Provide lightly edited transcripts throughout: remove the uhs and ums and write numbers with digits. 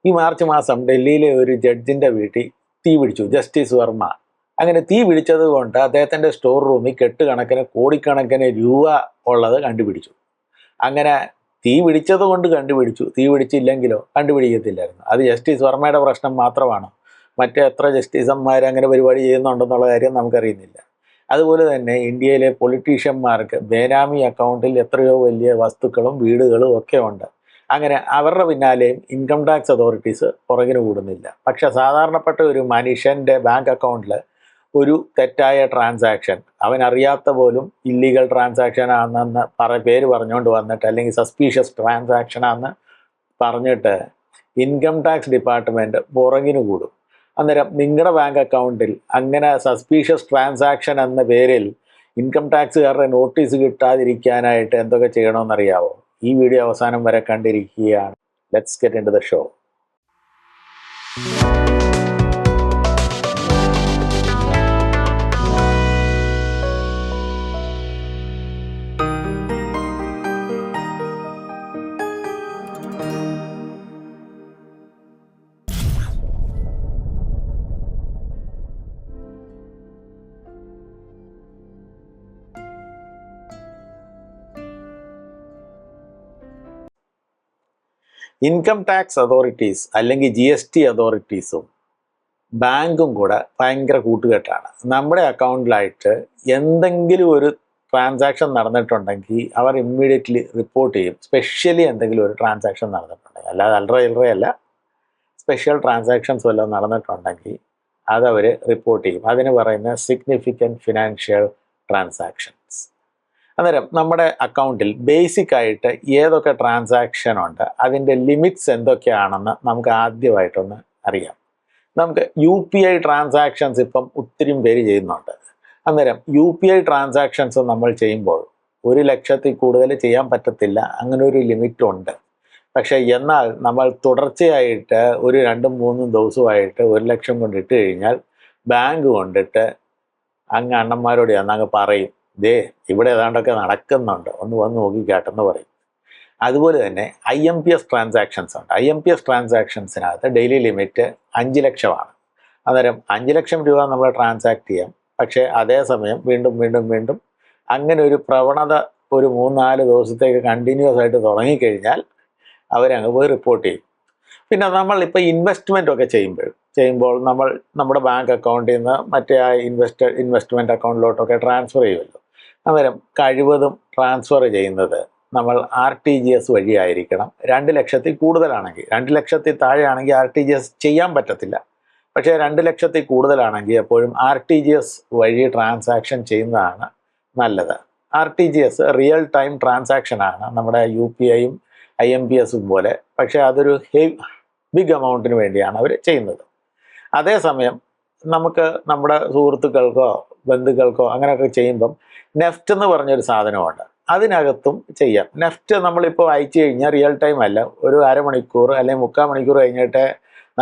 ഈ മാർച്ച് മാസം ഡൽഹിയിലെ ഒരു ജഡ്ജിന്റെ വീട്ടിൽ തീ പിടിച്ചു, ജസ്റ്റിസ് വർമ്മ. അങ്ങനെ തീ പിടിച്ചത് കൊണ്ട് അദ്ദേഹത്തിന്റെ സ്റ്റോർ റൂമിൽ കെട്ടുകണക്കിന് കോടിക്കണക്കിന് രൂപ ഉള്ളത് കണ്ടുപിടിച്ചു. അങ്ങനെ തീ പിടിച്ചത് കൊണ്ട് കണ്ടുപിടിച്ചു, തീ പിടിച്ചില്ലെങ്കിലോ കണ്ടുപിടിക്കത്തില്ലായിരുന്നു. അത് ജസ്റ്റിസ് വർമ്മയുടെ പ്രശ്നം മാത്രമാണ്. മറ്റേ എത്ര ജസ്റ്റിസന്മാർ അങ്ങനെ പരിപാടി ചെയ്യുന്നുണ്ടെന്നുള്ള കാര്യം നമുക്കറിയുന്നില്ല. അതുപോലെ തന്നെ ഇന്ത്യയിലെ പൊളിറ്റീഷ്യന്മാർക്ക് ബേനാമി അക്കൗണ്ടിൽ എത്രയോ വലിയ വസ്തുക്കളും വീടുകളും ഒക്കെ ഉണ്ട്. അങ്ങനെ അവരുടെ പിന്നാലെയും ഇൻകം ടാക്സ് അതോറിറ്റീസ് പുറകിന് കൂടുന്നില്ല. പക്ഷെ സാധാരണപ്പെട്ട ഒരു മനുഷ്യൻ്റെ ബാങ്ക് അക്കൗണ്ടിൽ ഒരു തെറ്റായ ട്രാൻസാക്ഷൻ, അവൻ അറിയാത്ത പോലും ഇല്ലീഗൽ ട്രാൻസാക്ഷൻ ആണെന്ന് പേര് പറഞ്ഞുകൊണ്ട് വന്നിട്ട്, അല്ലെങ്കിൽ സസ്പീഷ്യസ് ട്രാൻസാക്ഷൻ ആണെന്ന് പറഞ്ഞിട്ട് ഇൻകം ടാക്സ് ഡിപ്പാർട്ട്മെൻറ്റ് പുറകിന് കൂടും. അന്നേരം നിങ്ങളുടെ ബാങ്ക് അക്കൗണ്ടിൽ അങ്ങനെ സസ്പീഷ്യസ് ട്രാൻസാക്ഷൻ എന്ന പേരിൽ ഇൻകം ടാക്സുകാരുടെ നോട്ടീസ് കിട്ടാതിരിക്കാനായിട്ട് എന്തൊക്കെ ചെയ്യണമെന്നറിയാവോ? ഈ വീഡിയോ അവസാനം വരെ കണ്ടിരിക്കുകയാണ്. Let's get into the show. Income tax authorities അല്ലെങ്കിൽ GST അതോറിറ്റീസും ബാങ്കും കൂടെ ഭയങ്കര കൂട്ടുകെട്ടാണ്. നമ്മുടെ അക്കൗണ്ടിലായിട്ട് എന്തെങ്കിലും ഒരു ട്രാൻസാക്ഷൻ നടന്നിട്ടുണ്ടെങ്കിൽ അവർ ഇമ്മീഡിയറ്റ്ലി റിപ്പോർട്ട് ചെയ്യും. സ്പെഷ്യലി എന്തെങ്കിലും ഒരു ട്രാൻസാക്ഷൻ നടന്നിട്ടുണ്ടെങ്കിൽ, അല്ലാതെ അല്ലറയല്ല, സ്പെഷ്യൽ ട്രാൻസാക്ഷൻസ് വല്ലതും നടന്നിട്ടുണ്ടെങ്കിൽ അതവർ റിപ്പോർട്ട് ചെയ്യും. അതിന് പറയുന്നത് സിഗ്നിഫിക്കൻറ്റ് ഫിനാൻഷ്യൽ ട്രാൻസാക്ഷൻസ്. അന്നേരം നമ്മുടെ അക്കൗണ്ടിൽ ബേസിക് ആയിട്ട് ഏതൊക്കെ ട്രാൻസാക്ഷൻ ഉണ്ട്, അതിൻ്റെ ലിമിറ്റ്സ് എന്തൊക്കെയാണെന്ന് നമുക്ക് ആദ്യമായിട്ടൊന്ന് അറിയാം. നമുക്ക് UPI ട്രാൻസാക്ഷൻസ് ഇപ്പം ഒത്തിരി പേര് ചെയ്യുന്നുണ്ട്. അന്നേരം UPI ട്രാൻസാക്ഷൻസ് നമ്മൾ ചെയ്യുമ്പോൾ 1 ലക്ഷത്തിൽ കൂടുതൽ ചെയ്യാൻ പറ്റത്തില്ല, അങ്ങനെ ഒരു ലിമിറ്റ് ഉണ്ട്. പക്ഷേ എന്നാൽ നമ്മൾ തുടർച്ചയായിട്ട് ഒരു 2-3 ദിവസമായിട്ട് 1 ലക്ഷം കൊണ്ടിട്ട് കഴിഞ്ഞാൽ ബാങ്ക് കൊണ്ടിട്ട് അങ്ങ് അണ്ണന്മാരോട് അങ്ങ് പറയും, ദേ ഇവിടെ ഏതാണ്ടൊക്കെ നടക്കുന്നുണ്ട്, ഒന്ന് വന്ന് നോക്കിക്കാട്ടെന്ന് പറയും. അതുപോലെ തന്നെ IMPS ട്രാൻസാക്ഷൻസ് ഉണ്ട്. IMPS ട്രാൻസാക്ഷൻസിനകത്ത് ഡെയിലി ലിമിറ്റ് 5 ലക്ഷമാണ്. അന്നേരം 5 ലക്ഷം രൂപ നമ്മൾ ട്രാൻസാക്ട് ചെയ്യാം. പക്ഷേ അതേസമയം വീണ്ടും അങ്ങനെ ഒരു പ്രവണത ഒരു 3-4 ദിവസത്തേക്ക് കണ്ടിന്യൂസ് ആയിട്ട് തുടങ്ങിക്കഴിഞ്ഞാൽ അവരങ്ങ് പോയി റിപ്പോർട്ട് ചെയ്യും. പിന്നെ നമ്മളിപ്പോൾ ഇൻവെസ്റ്റ്മെൻ്റ് ഒക്കെ ചെയ്യുമ്പോൾ നമ്മൾ നമ്മുടെ ബാങ്ക് അക്കൗണ്ടിൽ നിന്ന് മറ്റേ ആ ഇൻവെസ്റ്റ്മെൻറ്റ് അക്കൗണ്ടിലോട്ടൊക്കെ ട്രാൻസ്ഫർ ചെയ്യുമല്ലോ. അന്നേരം കഴിവതും ട്രാൻസ്ഫർ ചെയ്യുന്നത് നമ്മൾ RTGS വഴിയായിരിക്കണം. 2 ലക്ഷത്തിൽ കൂടുതലാണെങ്കിൽ, 2 ലക്ഷത്തിൽ താഴെയാണെങ്കിൽ RTGS ചെയ്യാൻ പറ്റത്തില്ല. പക്ഷേ 2 ലക്ഷത്തിൽ കൂടുതലാണെങ്കിൽ എപ്പോഴും RTGS വഴി ട്രാൻസാക്ഷൻ ചെയ്യുന്നതാണ് നല്ലത്. RTGS റിയൽ ടൈം ട്രാൻസാക്ഷനാണ്, നമ്മുടെ UPIയും IMPSും പോലെ. പക്ഷേ അതൊരു ബിഗ് എമൗണ്ടിന് വേണ്ടിയാണ് അവർ ചെയ്യുന്നത്. അതേസമയം നമുക്ക് നമ്മുടെ സുഹൃത്തുക്കൾക്കോ ബന്ധുക്കൾക്കോ അങ്ങനെയൊക്കെ ചെയ്യുമ്പം നെഫ്റ്റ് എന്ന് പറഞ്ഞൊരു സാധനമുണ്ട്, അതിനകത്തും ചെയ്യാം. നെഫ്റ്റ് നമ്മളിപ്പോൾ അയച്ചു കഴിഞ്ഞാൽ റിയൽ ടൈം അല്ല, ഒരു അരമണിക്കൂർ അല്ലെങ്കിൽ 3/4 മണിക്കൂർ കഴിഞ്ഞിട്ടേ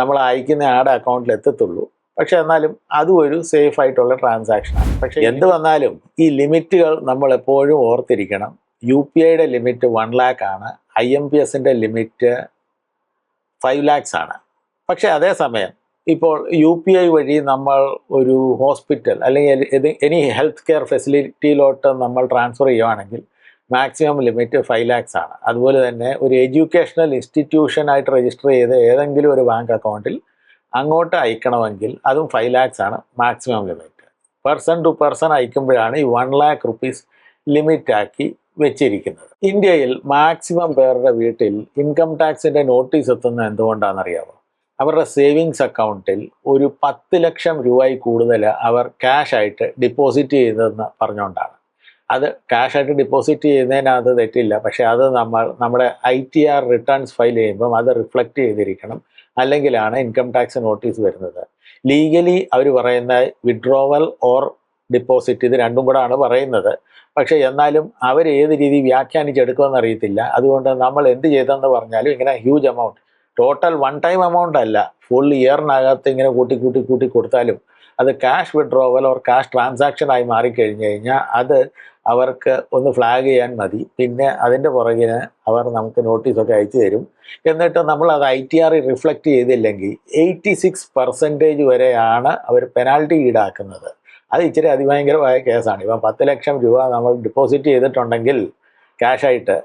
നമ്മൾ അയക്കുന്ന ആടെ അക്കൗണ്ടിൽ എത്തത്തുള്ളൂ. പക്ഷെ എന്നാലും അതും ഒരു സേഫ് ആയിട്ടുള്ള ട്രാൻസാക്ഷനാണ്. പക്ഷേ എന്ത് വന്നാലും ഈ ലിമിറ്റുകൾ നമ്മൾ എപ്പോഴും ഓർത്തിരിക്കണം. UPIയുടെ ലിമിറ്റ് 1 lakh ആണ്, IMPSൻ്റെ ലിമിറ്റ് 5 lakhs ആണ്. പക്ഷേ അതേസമയം ഇപ്പോൾ UPI വഴി നമ്മൾ ഒരു ഹോസ്പിറ്റൽ അല്ലെങ്കിൽ എനി ഹെൽത്ത് കെയർ ഫെസിലിറ്റിയിലോട്ട് നമ്മൾ ട്രാൻസ്ഫർ ചെയ്യുകയാണെങ്കിൽ മാക്സിമം ലിമിറ്റ് 5 lakhs ആണ്. അതുപോലെ തന്നെ ഒരു എഡ്യൂക്കേഷണൽ ഇൻസ്റ്റിറ്റ്യൂഷനായിട്ട് രജിസ്റ്റർ ചെയ്ത് ഏതെങ്കിലും ഒരു ബാങ്ക് അക്കൗണ്ടിൽ അങ്ങോട്ട് അയക്കണമെങ്കിൽ അതും 5 lakhs ആണ് maximum limit. Person to person അയക്കുമ്പോഴാണ് ഈ 1 lakh rupees ലിമിറ്റാക്കി വെച്ചിരിക്കുന്നത്. ഇന്ത്യയിൽ മാക്സിമം പേരുടെ വീട്ടിൽ ഇൻകം ടാക്സിൻ്റെ നോട്ടീസ് എത്തുന്നത് എന്തുകൊണ്ടാണെന്നറിയാമോ? അവരുടെ സേവിങ്സ് അക്കൗണ്ടിൽ ഒരു 10 ലക്ഷം രൂപയിൽ കൂടുതൽ അവർ ക്യാഷായിട്ട് ഡിപ്പോസിറ്റ് ചെയ്തതെന്ന് പറഞ്ഞുകൊണ്ടാണ്. അത് ക്യാഷായിട്ട് ഡിപ്പോസിറ്റ് ചെയ്യുന്നതിനകത്ത് തെറ്റില്ല. പക്ഷേ അത് നമ്മുടെ ITR റിട്ടേൺസ് ഫയൽ ചെയ്യുമ്പം അത് റിഫ്ലക്റ്റ് ചെയ്തിരിക്കണം, അല്ലെങ്കിലാണ് ഇൻകം ടാക്സ് നോട്ടീസ് വരുന്നത്. ലീഗലി അവർ പറയുന്ന വിഡ്രോവൽ ഓർ ഡിപ്പോസിറ്റ്, ഇത് രണ്ടും കൂടാണ് പറയുന്നത്. പക്ഷേ എന്നാലും അവർ ഏത് രീതി വ്യാഖ്യാനിച്ചെടുക്കുമെന്ന് അറിയത്തില്ല. അതുകൊണ്ട് നമ്മൾ എന്ത് ചെയ്തെന്ന് പറഞ്ഞാലും ഇങ്ങനെ huge amount, total 1 time amount അല്ല, ഫുൾ ഇയറിനകത്ത് ഇങ്ങനെ കൂട്ടി കൊടുത്താലും അത് cash withdrawal or cash transaction ആയി മാറിക്കഴിഞ്ഞ് കഴിഞ്ഞാൽ അത് അവർക്ക് ഒന്ന് ഫ്ലാഗ് ചെയ്യാൻ മതി. പിന്നെ അതിൻ്റെ പുറകിന് അവർ നമുക്ക് നോട്ടീസൊക്കെ അയച്ചു തരും. എന്നിട്ട് നമ്മൾ അത് ITR റിഫ്ലക്റ്റ് ചെയ്തില്ലെങ്കിൽ 86% വരെയാണ് അവർ പെനാൽറ്റി ഈടാക്കുന്നത്. അത് ഇച്ചിരി അതിഭയങ്കരമായ കേസാണ്. ഇപ്പം 10 ലക്ഷം രൂപ നമ്മൾ ഡെപ്പോസിറ്റ് ചെയ്തിട്ടുണ്ടെങ്കിൽ ക്യാഷായിട്ട്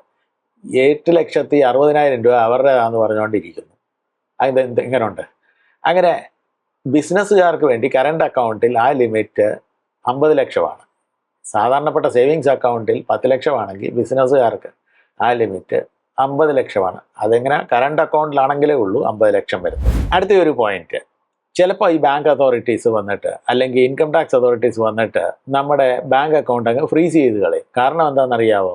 8,60,000 രൂപ അവരുടേതാണെന്ന് പറഞ്ഞുകൊണ്ടിരിക്കുന്നു. അത് ഇങ്ങനെയുണ്ട്. അങ്ങനെ ബിസിനസ്സുകാർക്ക് വേണ്ടി കറണ്ട് അക്കൗണ്ടിൽ ആ ലിമിറ്റ് 50 ലക്ഷമാണ്. സാധാരണപ്പെട്ട സേവിങ്സ് അക്കൗണ്ടിൽ 10 ലക്ഷമാണെങ്കിൽ ബിസിനസ്സുകാർക്ക് ആ ലിമിറ്റ് 50 ലക്ഷമാണ്. അതെങ്ങനെ കറണ്ട് അക്കൗണ്ടിലാണെങ്കിലേ ഉള്ളൂ 50 ലക്ഷം വരുന്നത്. അടുത്ത ഒരു പോയിന്റ്, ചിലപ്പോൾ ഈ ബാങ്ക് അതോറിറ്റീസ് വന്നിട്ട് അല്ലെങ്കിൽ ഇൻകം ടാക്സ് അതോറിറ്റീസ് വന്നിട്ട് നമ്മുടെ ബാങ്ക് അക്കൗണ്ട് അങ്ങ് ഫ്രീസ് ചെയ്ത് കളയും. കാരണം എന്താണെന്നറിയാവോ?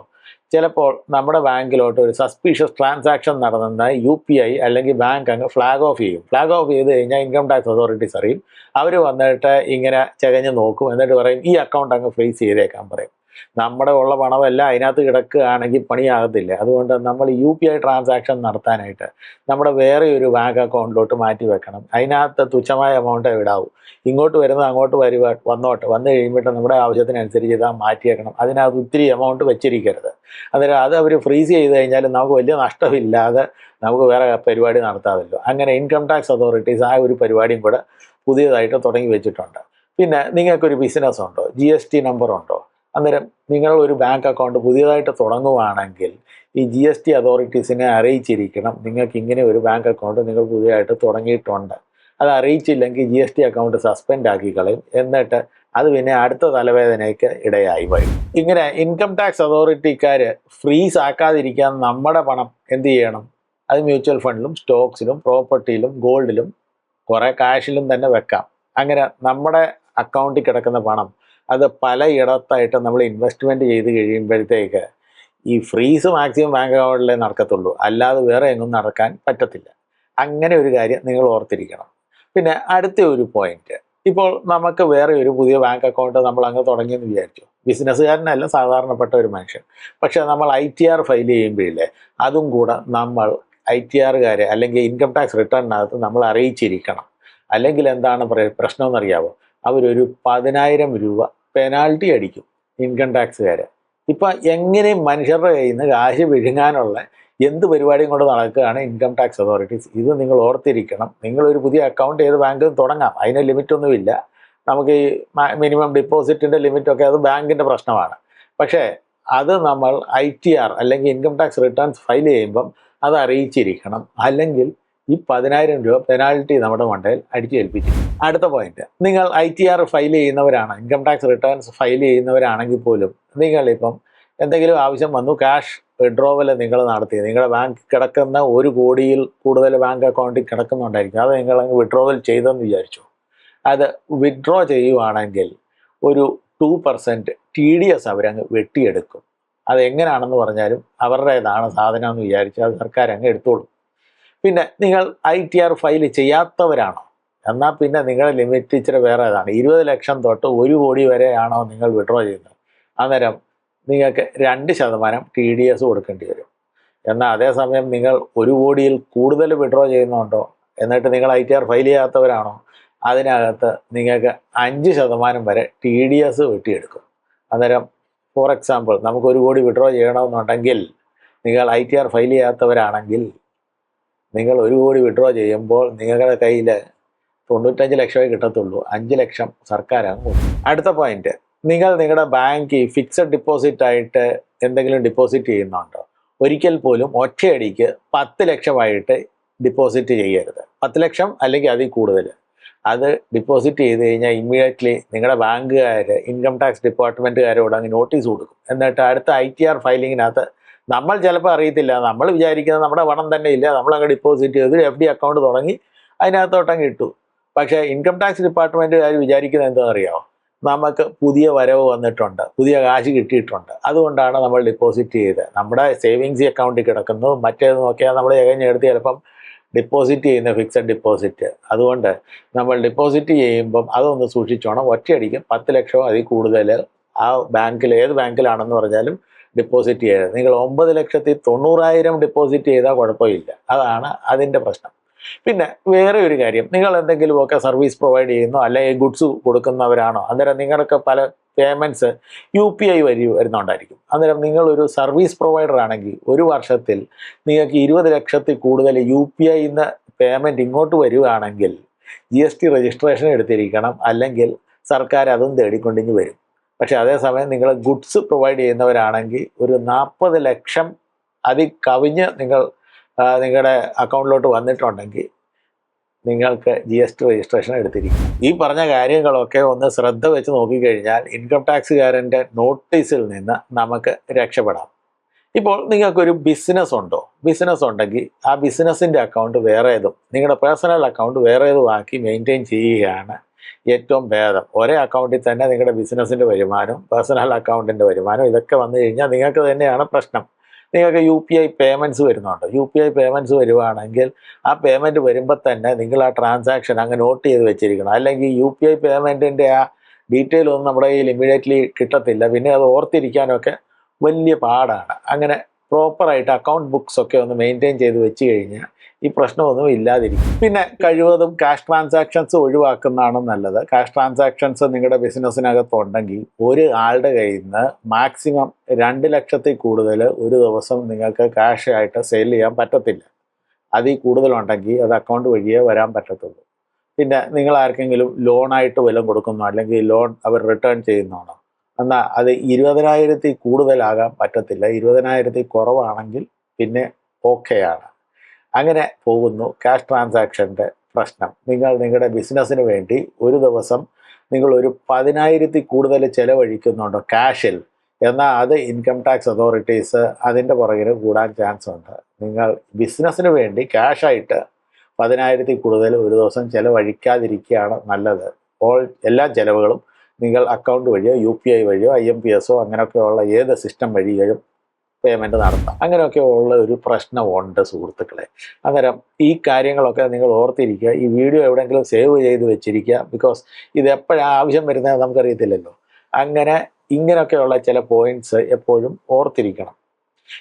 ചിലപ്പോൾ നമ്മുടെ ബാങ്കിലോട്ട് ഒരു സസ്പീഷ്യസ് ട്രാൻസാക്ഷൻ നടന്ന UPI അല്ലെങ്കിൽ ബാങ്ക് അങ്ങ് ഫ്ലാഗ് ഓഫ് ചെയ്യും. ഫ്ലാഗ് ഓഫ് ചെയ്ത് കഴിഞ്ഞാൽ ഇൻകം ടാക്സ് അതോറിറ്റീസ് അറിയും. അവർ വന്നിട്ട് ഇങ്ങനെ ചകഞ്ഞ് നോക്കും. എന്നിട്ട് പറയും ഈ അക്കൗണ്ട് അങ്ങ് ഫ്രീസ് ചെയ്തേക്കാൻ പറയും. നമ്മുടെ ഉള്ള പണമെല്ലാം അതിനകത്ത് കിടക്കുകയാണെങ്കിൽ പണിയാകത്തില്ല. അതുകൊണ്ട് നമ്മൾ UPI ട്രാൻസാക്ഷൻ നടത്താനായിട്ട് നമ്മുടെ വേറെ ഒരു ബാങ്ക് അക്കൗണ്ടിലോട്ട് മാറ്റി വെക്കണം. അതിനകത്ത് തുച്ഛമായ എമൗണ്ടേ വിടാവൂ. ഇങ്ങോട്ട് വരുന്നത് അങ്ങോട്ട് വന്നോട്ടെ, വന്നു കഴിയുമ്പോഴത്തെ നമ്മുടെ ആവശ്യത്തിനനുസരിച്ച് ഇതാ മാറ്റിയേക്കണം. അതിനകത്ത് ഒത്തിരി എമൗണ്ട് വെച്ചിരിക്കരുത്. അന്നേരം അത് അവർ ഫ്രീസ് ചെയ്ത് കഴിഞ്ഞാൽ നമുക്ക് വലിയ നഷ്ടമില്ലാതെ നമുക്ക് വേറെ പരിപാടി നടത്താമല്ലോ. അങ്ങനെ ഇൻകം ടാക്സ് അതോറിറ്റീസ് ആ ഒരു പരിപാടിയും കൂടെ പുതിയതായിട്ട് തുടങ്ങി വെച്ചിട്ടുണ്ട്. പിന്നെ നിങ്ങൾക്കൊരു ബിസിനസ് ഉണ്ടോ, GST നമ്പർ ഉണ്ടോ, അന്നേരം നിങ്ങൾ ഒരു ബാങ്ക് അക്കൗണ്ട് പുതിയതായിട്ട് തുടങ്ങുവാണെങ്കിൽ ഈ GST അതോറിറ്റീസിനെ അറിയിച്ചിരിക്കണം നിങ്ങൾക്ക് ഇങ്ങനെ ഒരു ബാങ്ക് അക്കൗണ്ട് നിങ്ങൾ പുതിയതായിട്ട് തുടങ്ങിയിട്ടുണ്ട്. അത് അറിയിച്ചില്ലെങ്കിൽ GST അക്കൗണ്ട് സസ്പെൻഡ് ആക്കി കളയും. എന്നിട്ട് അത് പിന്നെ അടുത്ത തലവേദനയ്ക്ക് ഇടയായി വരും. ഇങ്ങനെ ഇൻകം ടാക്സ് അതോറിറ്റിക്കാർ ഫ്രീസ് ആക്കാതിരിക്കാൻ നമ്മുടെ പണം എന്ത് ചെയ്യണം? അത് മ്യൂച്വൽ ഫണ്ടിലും സ്റ്റോക്സിലും പ്രോപ്പർട്ടിയിലും ഗോൾഡിലും കുറേ കാഷിലും തന്നെ വെക്കാം. അങ്ങനെ നമ്മുടെ അക്കൗണ്ടിൽ കിടക്കുന്ന പണം അത് പലയിടത്തായിട്ട് നമ്മൾ ഇൻവെസ്റ്റ്മെൻറ്റ് ചെയ്ത് കഴിയുമ്പോഴത്തേക്ക് ഈ ഫ്രീസ് മാക്സിമം ബാങ്ക് അക്കൗണ്ടിലേ നടക്കത്തുള്ളൂ, അല്ലാതെ വേറെ എങ്ങും നടക്കാൻ പറ്റത്തില്ല. അങ്ങനെ ഒരു കാര്യം നിങ്ങൾ ഓർത്തിരിക്കണം. പിന്നെ അടുത്ത ഒരു പോയിന്റ്, ഇപ്പോൾ നമുക്ക് വേറെ ഒരു പുതിയ ബാങ്ക് അക്കൗണ്ട് നമ്മൾ അങ്ങ് തുടങ്ങിയെന്ന് വിചാരിച്ചു. ബിസിനസ്സുകാരനല്ല, സാധാരണപ്പെട്ട ഒരു മനുഷ്യൻ. പക്ഷേ നമ്മൾ ITR ഫയൽ ചെയ്യുമ്പോഴില്ലേ, അതും കൂടെ നമ്മൾ ITRകാരെ അല്ലെങ്കിൽ ഇൻകം ടാക്സ് റിട്ടേണിനകത്ത് നമ്മൾ അറിയിച്ചിരിക്കണം. അല്ലെങ്കിൽ എന്താണ് പ്രശ്നമെന്നറിയാമോ? അവരൊരു 10,000 രൂപ പെനാൽറ്റി അടിക്കും ഇൻകം ടാക്സുകാർ. ഇപ്പം എങ്ങനെ മനുഷ്യരുടെ കയ്യിൽ നിന്ന് കാശ് വിഴുങ്ങാനുള്ള എന്ത് പരിപാടിയും കൊണ്ട് നടക്കുകയാണ് ഇൻകം ടാക്സ് അതോറിറ്റീസ്. ഇത് നിങ്ങൾ ഓർത്തിരിക്കണം. നിങ്ങളൊരു പുതിയ അക്കൗണ്ട് ഏത് ബാങ്കിലും തുടങ്ങാം, അതിന് ലിമിറ്റൊന്നുമില്ല. നമുക്ക് ഈ മിനിമം ഡിപ്പോസിറ്റിൻ്റെ ലിമിറ്റൊക്കെ അത് ബാങ്കിൻ്റെ പ്രശ്നമാണ്. പക്ഷേ അത് നമ്മൾ ITR അല്ലെങ്കിൽ ഇൻകം ടാക്സ് റിട്ടേൺസ് ഫയൽ ചെയ്യുമ്പം അത് അറിയിച്ചിരിക്കണം. അല്ലെങ്കിൽ ഈ 10,000 രൂപ പെനാൽറ്റി നമ്മുടെ മണ്ടയിൽ അടിച്ചേൽപ്പിച്ചു. അടുത്ത പോയിന്റ്, നിങ്ങൾ ITR ഫയൽ ചെയ്യുന്നവരാണ്, ഇൻകം ടാക്സ് റിട്ടേൺസ് ഫയൽ ചെയ്യുന്നവരാണെങ്കിൽ പോലും നിങ്ങളിപ്പം എന്തെങ്കിലും ആവശ്യം വന്നു, ക്യാഷ് വിഡ്രോവൽ നിങ്ങൾ നടത്തി, നിങ്ങളുടെ ബാങ്ക് കിടക്കുന്ന 1 കോടിയിൽ കൂടുതൽ ബാങ്ക് അക്കൗണ്ടിൽ കിടക്കുന്നുണ്ടായിരിക്കും. അത് നിങ്ങളങ്ങ് വിഡ്രോവൽ ചെയ്തെന്ന് വിചാരിച്ചു. അത് വിഡ്രോ ചെയ്യുവാണെങ്കിൽ ഒരു 2% TDS അവരങ്ങ് വെട്ടിയെടുക്കും. അതെങ്ങനെയാണെന്ന് പറഞ്ഞാലും അവരുടേതാണ് സാധനം എന്ന് വിചാരിച്ച് അത് സർക്കാർ അങ്ങ് എടുത്തോളും. പിന്നെ നിങ്ങൾ ITR ഫയൽ ചെയ്യാത്തവരാണോ, എന്നാൽ പിന്നെ നിങ്ങളുടെ ലിമിറ്റ് ഇച്ചിരി വേറെ ഏതാണ്. 20 ലക്ഷം തൊട്ട് 1 കോടി വരെയാണോ നിങ്ങൾ വിഡ്രോ ചെയ്യുന്നത്, അന്നേരം നിങ്ങൾക്ക് 2% TDS കൊടുക്കേണ്ടി വരും. എന്നാൽ അതേസമയം നിങ്ങൾ 1 കോടിയിൽ കൂടുതൽ വിഡ്രോ ചെയ്യുന്നുണ്ടോ, എന്നിട്ട് നിങ്ങൾ ITR ഫയൽ ചെയ്യാത്തവരാണോ, അതിനകത്ത് നിങ്ങൾക്ക് 5% വരെ TDS വെട്ടിയെടുക്കും. അന്നേരം ഫോർ എക്സാമ്പിൾ നമുക്ക് 1 കോടി വിഡ്രോ ചെയ്യണമെന്നുണ്ടെങ്കിൽ നിങ്ങൾ ITR ഫയൽ ചെയ്യാത്തവരാണെങ്കിൽ നിങ്ങൾ 1 കോടി വിഡ്രോ ചെയ്യുമ്പോൾ നിങ്ങളുടെ കയ്യിൽ 95 ലക്ഷമേ കിട്ടത്തുള്ളൂ. 5 ലക്ഷം സർക്കാരാണ് കൊടുക്കും. അടുത്ത പോയിന്റ്, നിങ്ങൾ നിങ്ങളുടെ ബാങ്കിൽ ഫിക്സഡ് ഡിപ്പോസിറ്റ് ആയിട്ട് എന്തെങ്കിലും ഡിപ്പോസിറ്റ് ചെയ്യുന്നുണ്ടോ, ഒരിക്കൽ പോലും ഒറ്റയടിക്ക് 10 ലക്ഷമായിട്ട് ഡിപ്പോസിറ്റ് ചെയ്യരുത്. 10 ലക്ഷം അല്ലെങ്കിൽ അതിൽ കൂടുതൽ അത് ഡിപ്പോസിറ്റ് ചെയ്ത് കഴിഞ്ഞാൽ ഇമ്മീഡിയറ്റ്ലി നിങ്ങളുടെ ബാങ്കുകാർ ഇൻകം ടാക്സ് ഡിപ്പാർട്ട്മെൻറ്റുകാരോട് അങ്ങ് നോട്ടീസ് കൊടുക്കും. എന്നിട്ട് അടുത്ത ITR ഫയലിങ്ങിനകത്ത് നമ്മൾ ചിലപ്പോൾ അറിയത്തില്ല, നമ്മൾ വിചാരിക്കുന്നത് നമ്മുടെ പണം തന്നെ ഇല്ല, നമ്മളങ്ങ് ഡിപ്പോസിറ്റ് ചെയ്ത് FD അക്കൗണ്ട് തുടങ്ങി അതിനകത്തോട്ടങ്ങ് ഇട്ടു. പക്ഷേ ഇൻകം ടാക്സ് ഡിപ്പാർട്ട്മെൻറ്റുകാർ വിചാരിക്കുന്നത് എന്താണെന്ന് അറിയാമോ? നമുക്ക് പുതിയ വരവ് വന്നിട്ടുണ്ട്, പുതിയ കാശ് കിട്ടിയിട്ടുണ്ട്, അതുകൊണ്ടാണ് നമ്മൾ ഡിപ്പോസിറ്റ് ചെയ്ത് നമ്മുടെ സേവിങ്സ് അക്കൗണ്ടിൽ കിടക്കുന്നു. മറ്റേത് നോക്കിയാൽ നമ്മൾ എഴുതി ചിലപ്പം ഡിപ്പോസിറ്റ് ചെയ്യുന്ന ഫിക്സഡ് ഡിപ്പോസിറ്റ്. അതുകൊണ്ട് നമ്മൾ ഡിപ്പോസിറ്റ് ചെയ്യുമ്പം അതൊന്ന് സൂക്ഷിച്ചോണം. ഒറ്റയടിക്കും 10 ലക്ഷമോ അതിൽ കൂടുതൽ ആ ബാങ്കിൽ, ഏത് ബാങ്കിലാണെന്ന് പറഞ്ഞാലും ഡിപ്പോസിറ്റ് ചെയ്യരുത്. നിങ്ങൾ 9,90,000 ഡിപ്പോസിറ്റ് ചെയ്താൽ കുഴപ്പമില്ല, അതാണ് അതിൻ്റെ പ്രശ്നം. പിന്നെ വേറെ ഒരു കാര്യം, നിങ്ങൾ എന്തെങ്കിലുമൊക്കെ സർവീസ് പ്രൊവൈഡ് ചെയ്യുന്നോ അല്ലെങ്കിൽ ഗുഡ്സ് കൊടുക്കുന്നവരാണോ, അന്നേരം നിങ്ങൾക്ക് പല പേയ്മെൻറ്റ്സ് UPI വഴി വരുന്നുണ്ടായിരിക്കും. അന്നേരം നിങ്ങളൊരു സർവീസ് പ്രൊവൈഡർ ആണെങ്കിൽ ഒരു വർഷത്തിൽ നിങ്ങൾക്ക് 20 ലക്ഷത്തിൽ കൂടുതൽ UPI പേയ്മെൻറ്റ് ഇങ്ങോട്ട് വരികയാണെങ്കിൽ GST രജിസ്ട്രേഷൻ എടുത്തിരിക്കണം, അല്ലെങ്കിൽ സർക്കാർ അതും തേടിക്കൊണ്ടിങ്ങ് വരും. പക്ഷേ അതേസമയം നിങ്ങൾ ഗുഡ്സ് പ്രൊവൈഡ് ചെയ്യുന്നവരാണെങ്കിൽ ഒരു 40 ലക്ഷം കവിഞ്ഞ് നിങ്ങളുടെ അക്കൗണ്ടിലോട്ട് വന്നിട്ടുണ്ടെങ്കിൽ നിങ്ങൾക്ക് GST രജിസ്ട്രേഷൻ എടുത്തിരിക്കും. ഈ പറഞ്ഞ കാര്യങ്ങളൊക്കെ ഒന്ന് ശ്രദ്ധ വെച്ച് നോക്കിക്കഴിഞ്ഞാൽ ഇൻകം ടാക്സുകാരൻ്റെ നോട്ടീസിൽ നിന്ന് നമുക്ക് രക്ഷപ്പെടാം. ഇപ്പോൾ നിങ്ങൾക്കൊരു ബിസിനസ് ഉണ്ടോ? ബിസിനസ് ഉണ്ടെങ്കിൽ ആ ബിസിനസ്സിൻ്റെ അക്കൗണ്ട് വേറേതും നിങ്ങളുടെ പേഴ്സണൽ അക്കൗണ്ട് വേറേതും ആക്കി മെയിൻറ്റെയിൻ ചെയ്യുകയാണ് ഏറ്റവും ഭേദം. ഒരേ അക്കൗണ്ടിൽ തന്നെ നിങ്ങളുടെ ബിസിനസ്സിൻ്റെ വരുമാനവും പേഴ്സണൽ അക്കൗണ്ടിൻ്റെ വരുമാനവും ഇതൊക്കെ വന്നു കഴിഞ്ഞാൽ നിങ്ങൾക്ക് തന്നെയാണ് പ്രശ്നം. നിങ്ങൾക്ക് UPI പേയ്മെൻറ്റ്സ് വരുന്നുണ്ട്. UPI പേയ്മെൻറ്റ്സ് വരുവാണെങ്കിൽ ആ പേയ്മെൻറ്റ് വരുമ്പോൾ തന്നെ നിങ്ങൾ ആ ട്രാൻസാക്ഷൻ അങ്ങ് നോട്ട് ചെയ്ത് വെച്ചിരിക്കണം. അല്ലെങ്കിൽ UPI പേയ്മെൻറ്റിൻ്റെ ആ ഡീറ്റെയിൽ ഒന്നും നമ്മുടെ കയ്യിൽ ഇമ്മീഡിയറ്റ്ലി കിട്ടത്തില്ല. പിന്നെ അത് ഓർത്തിരിക്കാനൊക്കെ വലിയ പാടാണ്. അങ്ങനെ പ്രോപ്പറായിട്ട് അക്കൗണ്ട് ബുക്സ് ഒക്കെ ഒന്ന് മെയിൻറ്റെയിൻ ചെയ്ത് വെച്ച് കഴിഞ്ഞാൽ ഈ പ്രശ്നമൊന്നും ഇല്ലാതിരിക്കും. പിന്നെ കഴിവതും ക്യാഷ് ട്രാൻസാക്ഷൻസ് ഒഴിവാക്കുന്നതാണ് നല്ലത്. ക്യാഷ് ട്രാൻസാക്ഷൻസ് നിങ്ങളുടെ ബിസിനസ്സിനകത്തുണ്ടെങ്കിൽ ഒരു ആളുടെ കയ്യിൽ നിന്ന് മാക്സിമം 2 ലക്ഷത്തിൽ കൂടുതൽ ഒരു ദിവസം നിങ്ങൾക്ക് ക്യാഷ് ആയിട്ട് സെയിൽ ചെയ്യാൻ പറ്റത്തില്ല. അതിൽ കൂടുതലുണ്ടെങ്കിൽ അത് അക്കൗണ്ട് വഴിയേ വരാൻ പറ്റത്തുള്ളൂ. പിന്നെ നിങ്ങൾ ആർക്കെങ്കിലും ലോണായിട്ട് വല്ലതും കൊടുക്കുന്നു, അല്ലെങ്കിൽ ലോൺ അവർ റിട്ടേൺ ചെയ്യുന്നതാണോ, എന്നാൽ അത് 20,000 കൂടുതലാകാൻ പറ്റത്തില്ല. 20,000 കുറവാണെങ്കിൽ പിന്നെ ഓക്കെയാണ്. അങ്ങനെ പോകുന്നു ക്യാഷ് ട്രാൻസാക്ഷൻ്റെ പ്രശ്നം. നിങ്ങളുടെ ബിസിനസ്സിന് വേണ്ടി ഒരു ദിവസം നിങ്ങളൊരു 10,000 കൂടുതൽ ചിലവഴിക്കുന്നുണ്ടോ ക്യാഷിൽ, എന്നാൽ അത് ഇൻകം ടാക്സ് അതോറിറ്റീസ് അതിൻ്റെ പുറകിൽ കൂടാൻ ചാൻസ് ഉണ്ട്. നിങ്ങൾ ബിസിനസ്സിന് വേണ്ടി ക്യാഷായിട്ട് 10,000 കൂടുതൽ ഒരു ദിവസം ചിലവഴിക്കാതിരിക്കുകയാണ് നല്ലത്. എല്ലാ ചിലവുകളും നിങ്ങൾ അക്കൗണ്ട് വഴിയോ UPI വഴിയോ IMPS അങ്ങനെയൊക്കെയുള്ള ഏത് സിസ്റ്റം വഴിയും പേയ്മെൻറ്റ് നടത്താം. അങ്ങനെയൊക്കെ ഉള്ള ഒരു പ്രശ്നമുണ്ട് സുഹൃത്തുക്കളെ. അന്നേരം ഈ കാര്യങ്ങളൊക്കെ നിങ്ങൾ ഓർത്തിരിക്കുക. ഈ വീഡിയോ എവിടെയെങ്കിലും സേവ് ചെയ്ത് വെച്ചിരിക്കുക. ബിക്കോസ് ഇത് എപ്പോഴാണ് ആവശ്യം വരുന്നത് നമുക്കറിയത്തില്ലല്ലോ. ഇങ്ങനെയൊക്കെയുള്ള ചില പോയിൻറ്റ്സ് എപ്പോഴും ഓർത്തിരിക്കണം.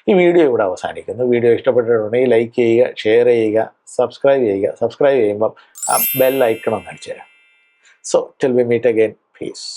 ഈ വീഡിയോ ഇവിടെ അവസാനിക്കുന്നു. വീഡിയോ ഇഷ്ടപ്പെട്ടിട്ടുണ്ടെങ്കിൽ ലൈക്ക് ചെയ്യുക, ഷെയർ ചെയ്യുക, സബ്സ്ക്രൈബ് ചെയ്യുക. സബ്സ്ക്രൈബ് ചെയ്യുമ്പം ആ ബെൽ ഐക്കൺ ഒന്ന് അടിച്ചു തരാം. So till we meet again, piece.